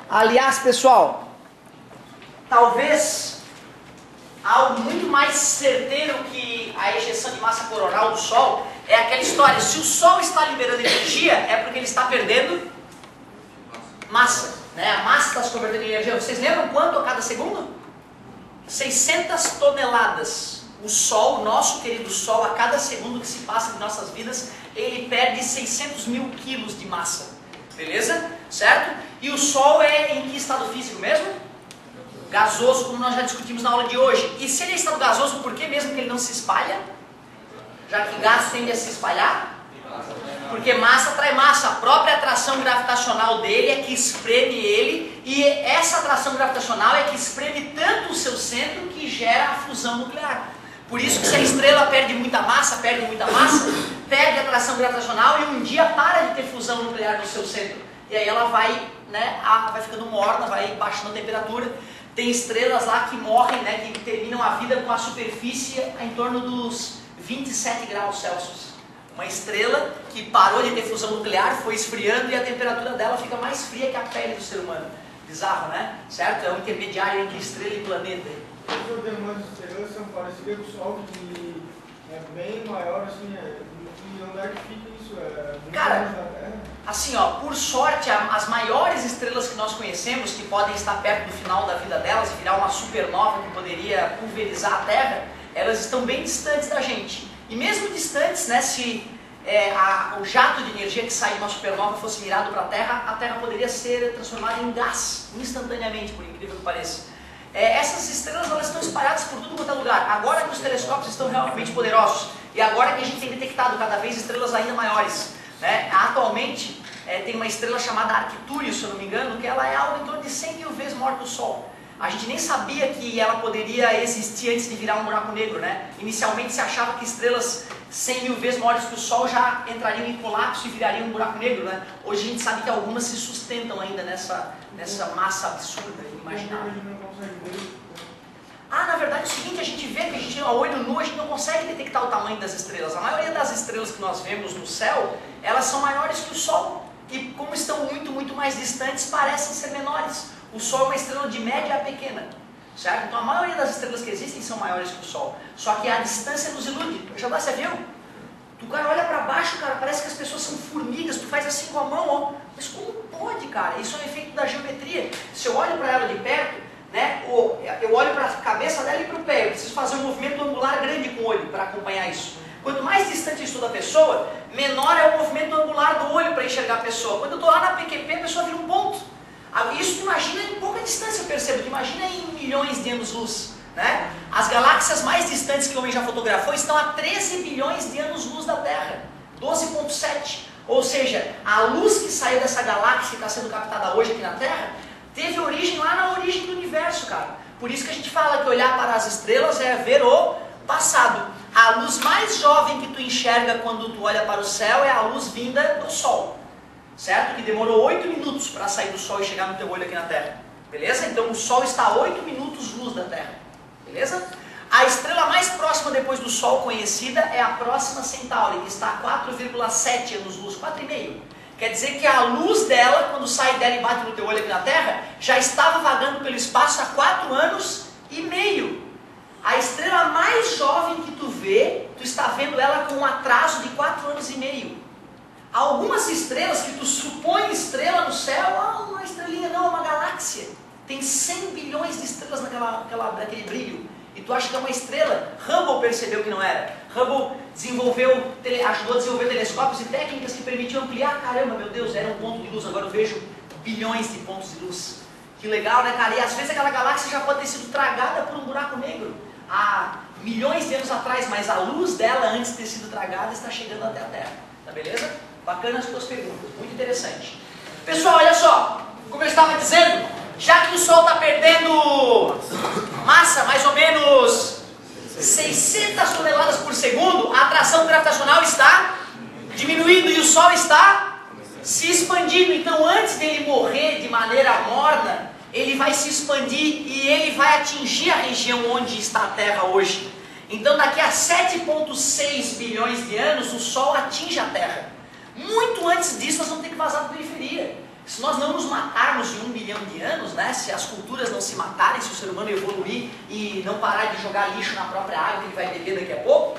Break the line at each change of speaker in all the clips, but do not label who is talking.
Aliás, pessoal, talvez algo muito mais certeiro que a ejeção de massa coronal do Sol é aquela história: se o Sol está liberando energia, é porque ele está perdendo massa, né? A massa está se convertendo em energia. Vocês lembram quanto a cada segundo? 600 toneladas. O Sol, o nosso querido Sol, a cada segundo que se passa de nossas vidas, ele perde 600 mil quilos de massa. Beleza? Certo? E o Sol é em que estado físico mesmo? Gasoso, como nós já discutimos na aula de hoje. E se ele é estado gasoso, por que mesmo que ele não se espalha? Já que gás tende a se espalhar? Porque massa atrai massa. A própria atração gravitacional dele é que espreme ele, e essa atração gravitacional é que espreme tanto o seu centro que gera a fusão nuclear. Por isso que se a estrela perde muita massa, perde a atração gravitacional e um dia para de ter fusão nuclear no seu centro. E aí ela vai, né, vai ficando morna, vai baixando a temperatura. Tem estrelas lá que morrem, né, que terminam a vida com a superfície em torno dos 27 graus Celsius. Uma estrela que parou de ter fusão nuclear, foi esfriando e a temperatura dela fica mais fria que a pele do ser humano. Bizarro, né? Certo? É um intermediário entre estrela e planeta.
As demais estrelas são parecidas com o Sol, que é bem maior, assim, e onde é que fica isso? Muito
Cara,
longe da Terra?
assim, ó, por sorte, as maiores estrelas que nós conhecemos, que podem estar perto do final da vida delas e virar uma supernova que poderia pulverizar a Terra, elas estão bem distantes da gente. E mesmo distantes, né, se o jato de energia que sai de uma supernova fosse mirado para a Terra poderia ser transformada em gás instantaneamente, por incrível que pareça. Essas estrelas, elas estão espalhadas por tudo quanto é lugar. Agora que os telescópios estão realmente poderosos e agora que a gente tem detectado cada vez estrelas ainda maiores, né? Atualmente tem uma estrela chamada Arcturius, se eu não me engano, que ela é algo em torno de 100 mil vezes maior que o Sol. A gente nem sabia que ela poderia existir antes de virar um buraco negro, né? Inicialmente se achava que estrelas 100 mil vezes maiores que o Sol já entrariam em colapso e virariam um buraco negro, né? Hoje a gente sabe que algumas se sustentam ainda nessa massa absurda, inimaginável. Na verdade é o seguinte, a gente vê que a gente, a olho nu, a gente não consegue detectar o tamanho das estrelas. A maioria das estrelas que nós vemos no céu, elas são maiores que o Sol. E como estão muito, muito mais distantes, parecem ser menores. O Sol é uma estrela de média a pequena, certo? Então a maioria das estrelas que existem são maiores que o Sol. Só que a distância nos ilude. Já você viu? Tu, cara, olha para baixo, cara, parece que as pessoas são formigas. Tu faz assim com a mão, ó. Mas como pode, cara? Isso é um efeito da geometria. Se eu olho para ela de perto, né, eu olho para a cabeça dela e para o pé. Eu preciso fazer um movimento angular grande com o olho para acompanhar isso. Quanto mais distante eu estou da pessoa, menor é o movimento angular do olho para enxergar a pessoa. Quando eu estou lá na PQP, a pessoa vira um ponto. Isso tu imagina em pouca distância, eu percebo. Tu imagina em milhões de anos-luz, né? As galáxias mais distantes que o homem já fotografou estão a 13 bilhões de anos-luz da Terra. 12,7. Ou seja, a luz que saiu dessa galáxia que está sendo captada hoje aqui na Terra teve origem lá na origem do universo, cara. Por isso que a gente fala que olhar para as estrelas é ver o passado. A luz mais jovem que tu enxerga quando tu olha para o céu é a luz vinda do Sol. Certo? Que demorou 8 minutos para sair do Sol e chegar no teu olho aqui na Terra. Beleza? Então o Sol está a 8 minutos luz da Terra. Beleza? A estrela mais próxima depois do Sol conhecida é a Próxima Centauri, que está a 4,7 anos-luz, 4,5. Quer dizer que a luz dela, quando sai dela e bate no teu olho aqui na Terra, já estava vagando pelo espaço há 4 anos e meio. A estrela mais jovem que tu vê, tu está vendo ela com um atraso de 4 anos e meio. Algumas estrelas que tu supõe estrela no céu, uma estrelinha não, é uma galáxia. Tem 100 bilhões de estrelas naquele brilho. E tu acha que é uma estrela? Hubble percebeu que não era. Hubble ajudou a desenvolver telescópios e técnicas que permitiam ampliar. Caramba, meu Deus, era um ponto de luz, agora eu vejo bilhões de pontos de luz. Que legal, né, cara? E às vezes aquela galáxia já pode ter sido tragada por um buraco negro há milhões de anos atrás, mas a luz dela, antes de ter sido tragada, está chegando até a Terra. Tá beleza? Bacana as tuas perguntas, muito interessante. Pessoal, olha só, como eu estava dizendo, já que o Sol está perdendo massa, mais ou menos 600 toneladas por segundo, a atração gravitacional está diminuindo e o Sol está se expandindo. Então, antes dele morrer de maneira morna, ele vai se expandir e ele vai atingir a região onde está a Terra hoje. Então, daqui a 7,6 bilhões de anos, o Sol atinge a Terra. Muito antes disso nós vamos ter que vazar para a periferia. Se nós não nos matarmos em 1 bilhão de anos, né, se as culturas não se matarem, se o ser humano evoluir e não parar de jogar lixo na própria água que ele vai beber daqui a pouco,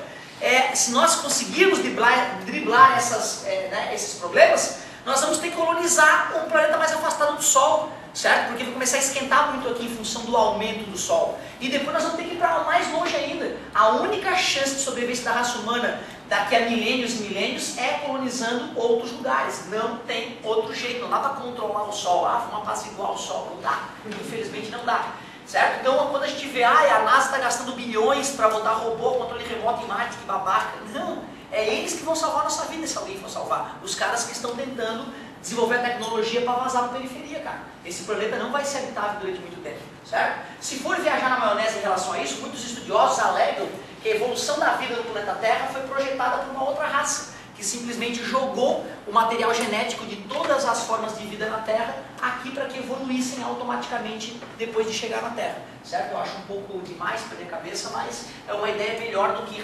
se nós conseguirmos driblar esses problemas, nós vamos ter que colonizar um planeta mais afastado do Sol, certo? Porque vai começar a esquentar muito aqui em função do aumento do Sol. E depois nós vamos ter que ir para mais longe ainda. A única chance de sobrevivência da raça humana daqui a milênios e milênios é colonizando outros lugares. Não tem outro jeito, não dá para controlar o Sol. Vamos apaziguar o Sol, não dá. Infelizmente não dá. Certo? Então quando a gente vê, a NASA está gastando bilhões para botar robô, controle remoto em Marte, que babaca. Não, é eles que vão salvar a nossa vida, se alguém for salvar. Os caras que estão tentando desenvolver a tecnologia para vazar para a periferia, cara. Esse planeta não vai ser habitável durante muito tempo, certo? Se for viajar na maionese em relação a isso, muitos estudiosos alegam que a evolução da vida no planeta Terra foi projetada por uma outra raça, que simplesmente jogou o material genético de todas as formas de vida na Terra aqui para que evoluíssem automaticamente depois de chegar na Terra, certo? Eu acho um pouco demais perder a cabeça, mas é uma ideia melhor do que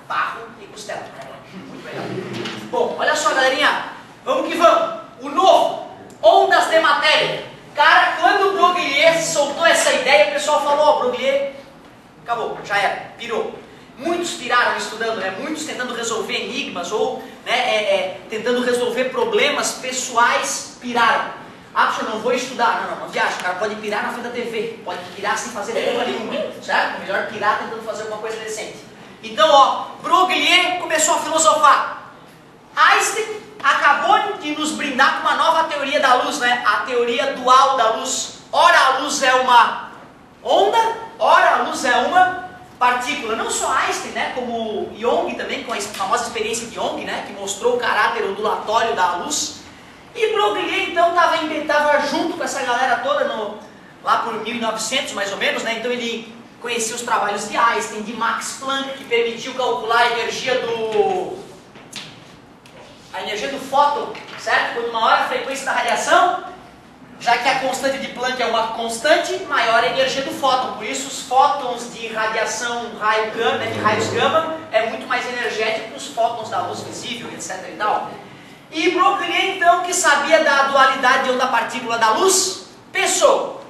barro e costela. Muito melhor. Bom, olha só, galerinha, vamos que vamos. O novo, ondas de matéria. Cara, quando o Broglie soltou essa ideia, o pessoal falou, Broglie, acabou, já era, pirou. Muitos piraram estudando, né? Muitos tentando resolver enigmas ou tentando resolver problemas pessoais, piraram. Professor, não vou estudar. Não viaja, o cara pode pirar na frente da TV, pode pirar sem fazer porra nenhuma, certo? Melhor pirar tentando fazer alguma coisa decente. Então, Broglie começou a filosofar. Einstein acabou de nos brindar com uma nova teoria da luz, né? A teoria dual da luz. Ora a luz é uma onda, ora a luz é uma partícula. Não só Einstein, né? Como Young também, com a famosa experiência de Young, né? Que mostrou o caráter ondulatório da luz. E Broglie então estava junto com essa galera toda lá por 1900 mais ou menos, né? Então ele conhecia os trabalhos de Einstein, de Max Planck, que permitiu calcular a energia do fóton, certo? Quanto maior a frequência da radiação, já que a constante de Planck é uma constante, maior a energia do fóton. Por isso os fótons de radiação de raios gama é muito mais energético que os fótons da luz visível, etc. e tal. E Broglie, então, que sabia da dualidade de onda-partícula da luz, pensou,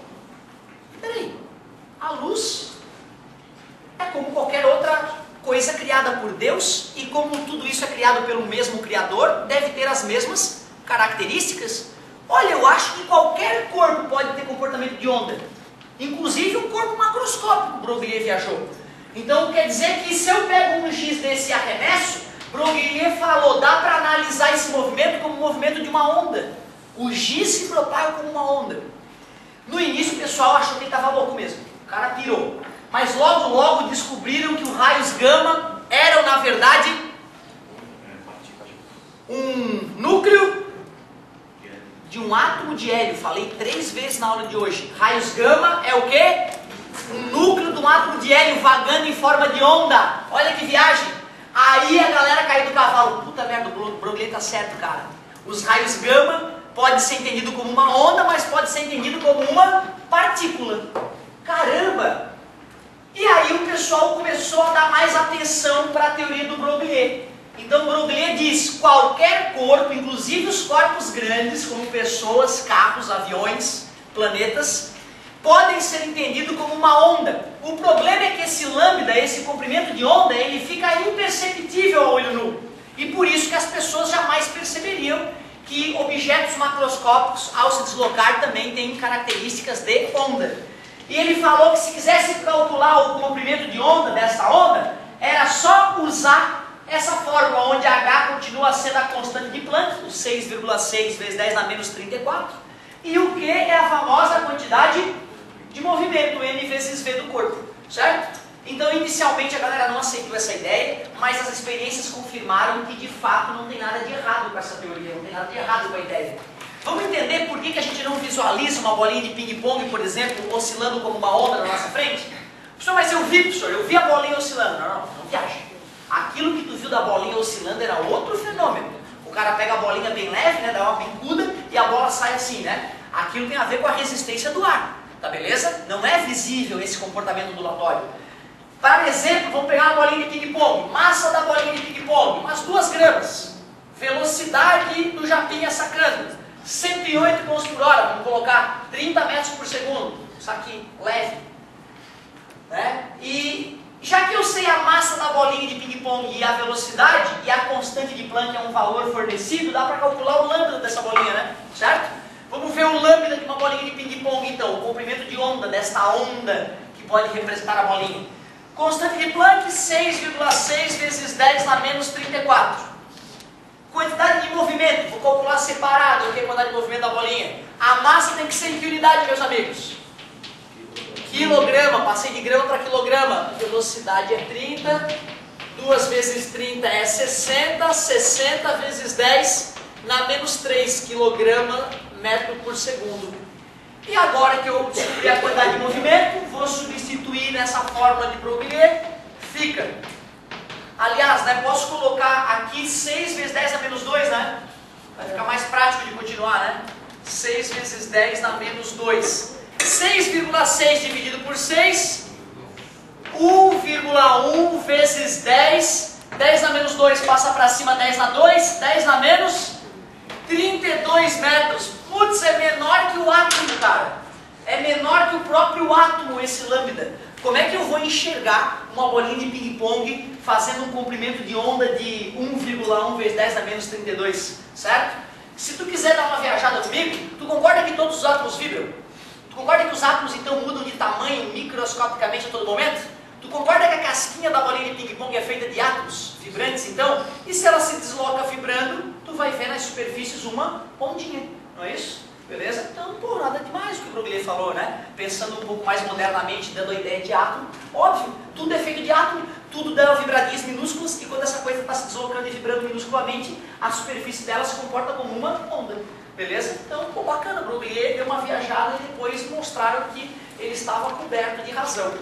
peraí, a luz é como qualquer outra coisa criada por Deus, e como tudo isso é criado pelo mesmo Criador, deve ter as mesmas características. Olha, eu acho que qualquer corpo pode ter comportamento de onda, inclusive um corpo macroscópico, Broglie viajou. Então quer dizer que se eu pego um giz desse e arremesso, Broglie falou, dá para analisar esse movimento como o movimento de uma onda. O giz se propaga como uma onda. No início o pessoal achou que ele estava louco mesmo, o cara pirou. Mas logo logo descobriram que os raios gama eram na verdade um núcleo de um átomo de hélio. Falei 3 vezes na aula de hoje. Raios gama é o quê? Um núcleo de um átomo de hélio vagando em forma de onda. Olha que viagem. Aí a galera caiu do cavalo. Puta merda, o Broglie tá certo, cara. Os raios gama pode ser entendido como uma onda, mas pode ser entendido como uma partícula. Caramba! E aí o pessoal começou a dar mais atenção para a teoria do Broglie. Então Broglie diz, qualquer corpo, inclusive os corpos grandes, como pessoas, carros, aviões, planetas, podem ser entendidos como uma onda. O problema é que esse lambda, esse comprimento de onda, ele fica imperceptível ao olho nu. E por isso que as pessoas jamais perceberiam que objetos macroscópicos, ao se deslocar, também têm características de onda. E ele falou que se quisesse calcular o comprimento de onda dessa onda, era só usar essa fórmula, onde H continua sendo a constante de Planck, o 6,6 vezes 10 na menos 34, e o Q é a famosa quantidade de movimento, M vezes V do corpo, certo? Então, inicialmente a galera não aceitou essa ideia, mas as experiências confirmaram que de fato não tem nada de errado com essa teoria, não tem nada de errado com a ideia. Vamos entender por que a gente não visualiza uma bolinha de ping-pong, por exemplo, oscilando como uma onda na nossa frente? Professor, mas eu vi a bolinha oscilando. Não viaja. Aquilo que tu viu da bolinha oscilando era outro fenômeno. O cara pega a bolinha bem leve, né, dá uma bicuda e a bola sai assim, né? Aquilo tem a ver com a resistência do ar, tá beleza? Não é visível esse comportamento ondulatório. Para exemplo, vamos pegar uma bolinha de ping-pong, massa da bolinha de ping-pong, umas 2 gramas. Velocidade do japinha sacando, 108 km por hora, vamos colocar 30 metros por segundo, isso aqui, leve. Né? E já que eu sei a massa da bolinha de ping-pong e a velocidade, e a constante de Planck é um valor fornecido, dá para calcular o lambda dessa bolinha, né? Certo? Vamos ver o lambda de uma bolinha de ping-pong então, o comprimento de onda, desta onda que pode representar a bolinha. Constante de Planck, 6,6 vezes 10 na menos 34. Quantidade de movimento, vou calcular separado aqui a quantidade de movimento da bolinha. A massa tem que ser em que unidade, meus amigos? Quilograma, passei de grama para quilograma. Velocidade é 30, 2 vezes 30 é 60, 60 vezes 10 na menos 3 quilograma metro por segundo. E agora que eu descobri a quantidade de movimento, vou substituir nessa fórmula de Broglie, fica. Aliás, né, posso colocar aqui 6 vezes 10 na menos 2, né? Vai ficar mais prático de continuar, né? 6 vezes 10 na menos 2. 6,6 dividido por 6, 1,1 vezes 10, 10 na menos 2 passa para cima, 10 na 2, 10 na menos 32 metros. Putz, é menor que o átomo, cara. É menor que o próprio átomo esse lambda. Como é que eu vou enxergar uma bolinha de ping-pong fazendo um comprimento de onda de 1,1 vezes 10 na menos 32, certo? Se tu quiser dar uma viajada comigo, tu concorda que todos os átomos vibram? Tu concorda que os átomos então mudam de tamanho microscopicamente a todo momento? Tu concorda que a casquinha da bolinha de ping-pong é feita de átomos vibrantes então? E se ela se desloca vibrando, tu vai ver nas superfícies uma ondinha, não é isso? Beleza? Então, pô, nada demais o que o Broglie falou, né? Pensando um pouco mais modernamente, dando a ideia de átomo. Óbvio, tudo é feito de átomo, tudo dá vibradinhas minúsculas, e quando essa coisa está se deslocando e vibrando minusculamente, a superfície dela se comporta como uma onda. Beleza? Então, pô, bacana, o Broglie deu uma viajada e depois mostraram que ele estava coberto de razão.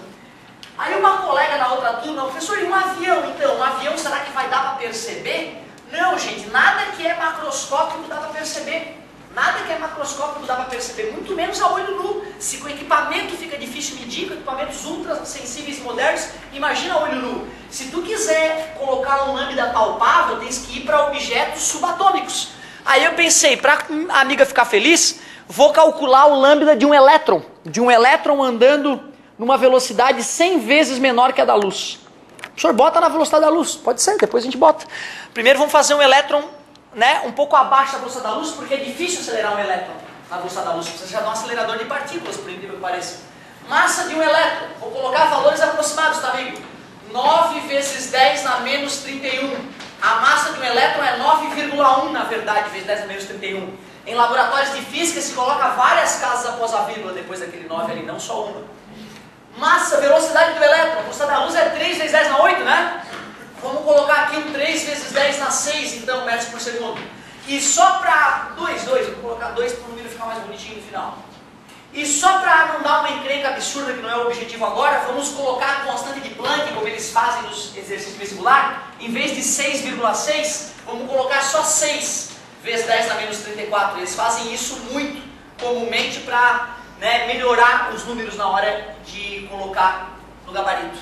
Aí uma colega da outra turma, professor, e um avião então? Um avião será que vai dar para perceber? Não, gente, nada que é macroscópico dá para perceber. Nada que é macroscópico dá para perceber, muito menos a olho nu. Se com equipamento fica difícil medir, com equipamentos ultra sensíveis modernos, imagina a olho nu. Se tu quiser colocar um lambda palpável, tens que ir para objetos subatômicos. Aí eu pensei, para a amiga ficar feliz, vou calcular o lambda de um elétron andando numa velocidade 100 vezes menor que a da luz. O senhor bota na velocidade da luz, pode ser, depois a gente bota. Primeiro vamos fazer um elétron, né, um pouco abaixo da velocidade da luz, porque é difícil acelerar um elétron na velocidade da luz. Você já dá um acelerador de partículas, por incrível que pareça. Massa de um elétron, vou colocar valores aproximados, tá, amigo? 9 vezes 10 na menos 31. A massa de um elétron é 9,1, na verdade, vezes 10 na menos 31. Em laboratórios de física se coloca várias casas após a vírgula, depois daquele 9 ali, não só uma. Massa, velocidade do elétron, a velocidade da luz é 3 vezes 10 na 8, né? Vamos colocar aqui um 3 vezes 10 na 6, então, metros por segundo. E só para... 2, vou colocar 2 para o número ficar mais bonitinho no final. E só para não dar uma encrenca absurda, que não é o objetivo agora, vamos colocar a constante de Planck, como eles fazem nos exercícios vestibular. Em vez de 6,6, vamos colocar só 6 vezes 10 na menos 34. Eles fazem isso muito comumente para, né, melhorar os números na hora de colocar no gabarito.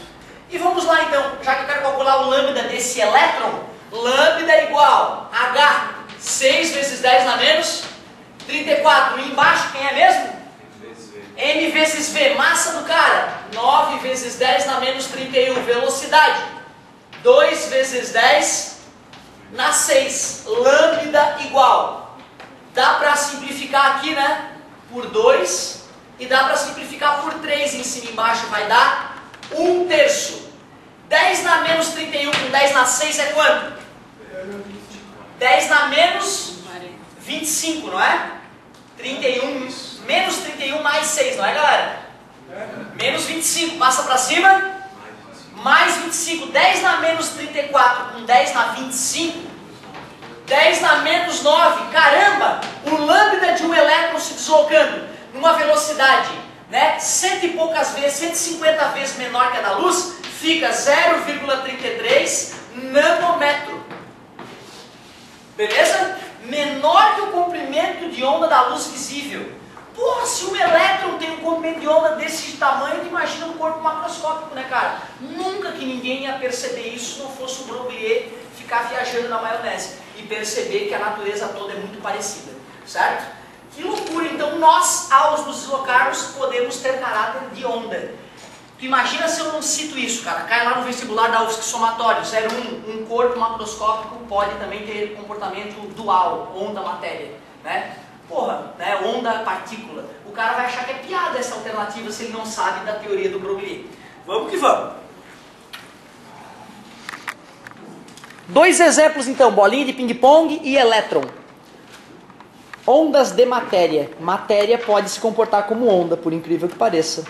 E vamos lá então, já que eu quero calcular o lambda desse elétron, lambda é igual a H, 6 vezes 10 na menos 34. E embaixo quem é mesmo? M vezes V, massa do cara, 9 vezes 10 na menos 31, velocidade, 2 vezes 10 na 6, lambda igual. Dá para simplificar aqui, né, por 2, e dá para simplificar por 3 em cima e embaixo, vai dar 1/3. 10 na menos 31 com 10 na 6 é quanto? 10 na menos 25, não é? 31, menos 31 mais 6, não é, galera? Menos 25, passa para cima, mais 25. 10 na menos 34 com 10 na 25, 10 na menos 9. Caramba, o lambda de um elétron se deslocando numa velocidade, né, 100 e poucas vezes, 150 vezes menor que a da luz, fica 0,33 nanômetro. Beleza? Menor que o comprimento de onda da luz visível. Pô, se um elétron tem um comprimento de onda desse tamanho, imagina um corpo macroscópico, né, cara? Nunca que ninguém ia perceber isso se não fosse o Broglie ficar viajando na maionese. e perceber que a natureza toda é muito parecida, certo? Que loucura, então nós, ao nos deslocarmos, podemos ter caráter de onda. Tu imagina se eu não cito isso, cara, cai lá no vestibular da UFSC somatório, 0,1, um corpo macroscópico pode também ter comportamento dual, onda-matéria, né? Porra, né? Onda-partícula. O cara vai achar que é piada essa alternativa se ele não sabe da teoria do Broglie. Vamos que vamos. Dois exemplos então, bolinha de ping-pong e elétron. Ondas de matéria. Matéria pode se comportar como onda, por incrível que pareça.